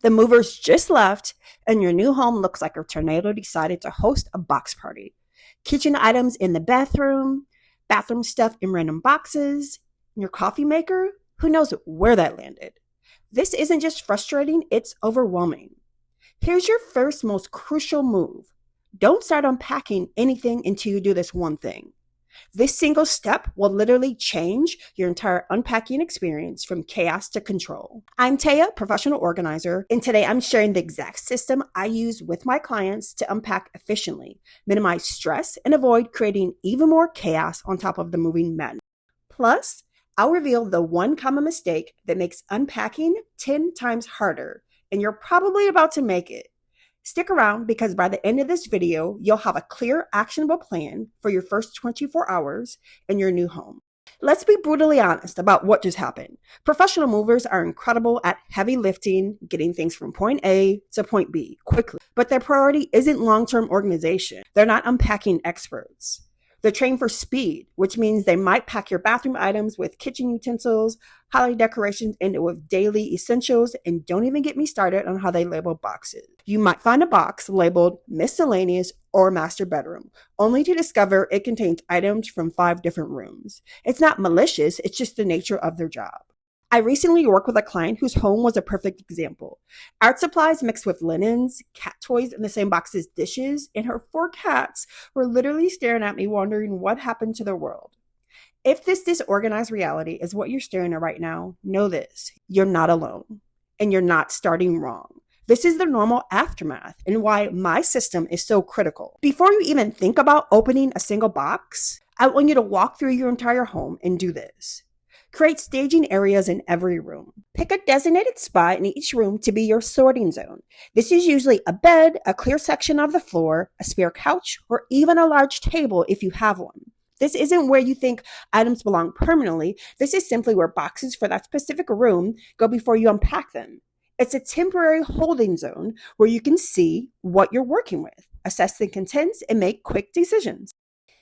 The movers just left, and your new home looks like a tornado decided to host a box party. Kitchen items in the bathroom stuff in random boxes, your coffee maker, who knows where that landed. This isn't just frustrating, it's overwhelming. Here's your first most crucial move. Don't start unpacking anything until you do this one thing. This single step will literally change your entire unpacking experience from chaos to control. I'm Taya, professional organizer, and today I'm sharing the exact system I use with my clients to unpack efficiently, minimize stress, and avoid creating even more chaos on top of the moving madness. Plus, I'll reveal the one common mistake that makes unpacking 10 times harder, and you're probably about to make it. Stick around because by the end of this video, you'll have a clear, actionable plan for your first 24 hours in your new home. Let's be brutally honest about what just happened. Professional movers are incredible at heavy lifting, getting things from point A to point B quickly, but their priority isn't long-term organization. They're not unpacking experts. They're trained for speed, which means they might pack your bathroom items with kitchen utensils, holiday decorations, and with daily essentials, and don't even get me started on how they label boxes. You might find a box labeled miscellaneous or master bedroom, only to discover it contains items from 5 different rooms. It's not malicious, it's just the nature of their job. I recently worked with a client whose home was a perfect example. Art supplies mixed with linens, cat toys in the same box as dishes, and her 4 cats were literally staring at me wondering what happened to their world. If this disorganized reality is what you're staring at right now, know this: you're not alone, and you're not starting wrong. This is the normal aftermath and why my system is so critical. Before you even think about opening a single box, I want you to walk through your entire home and do this. Create staging areas in every room. Pick a designated spot in each room to be your sorting zone. This is usually a bed, a clear section of the floor, a spare couch, or even a large table if you have one. This isn't where you think items belong permanently. This is simply where boxes for that specific room go before you unpack them. It's a temporary holding zone where you can see what you're working with, assess the contents, and make quick decisions.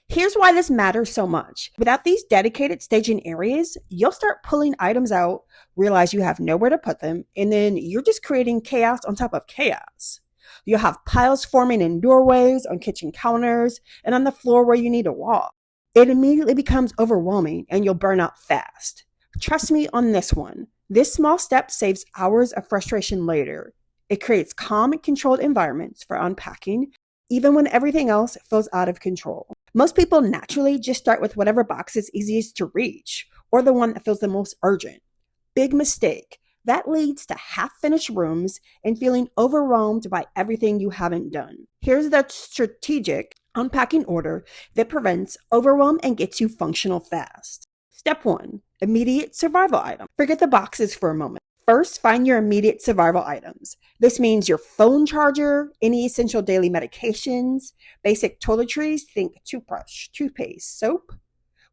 Here's why this matters so much. Without these dedicated staging areas, you'll start pulling items out, realize you have nowhere to put them, and then you're just creating chaos on top of chaos. You'll have piles forming in doorways, on kitchen counters, and on the floor where you need to walk. It immediately becomes overwhelming and you'll burn out fast. Trust me on this one. This small step saves hours of frustration later. It creates calm and controlled environments for unpacking, even when everything else feels out of control. Most people naturally just start with whatever box is easiest to reach, or the one that feels the most urgent. Big mistake. That leads to half-finished rooms and feeling overwhelmed by everything you haven't done. Here's the strategic unpacking order that prevents overwhelm and gets you functional fast. Step 1, immediate survival item. Forget the boxes for a moment. First, find your immediate survival items. This means your phone charger, any essential daily medications, basic toiletries, think toothbrush, toothpaste, soap,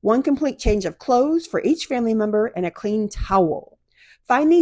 one complete change of clothes for each family member, and a clean towel. Find these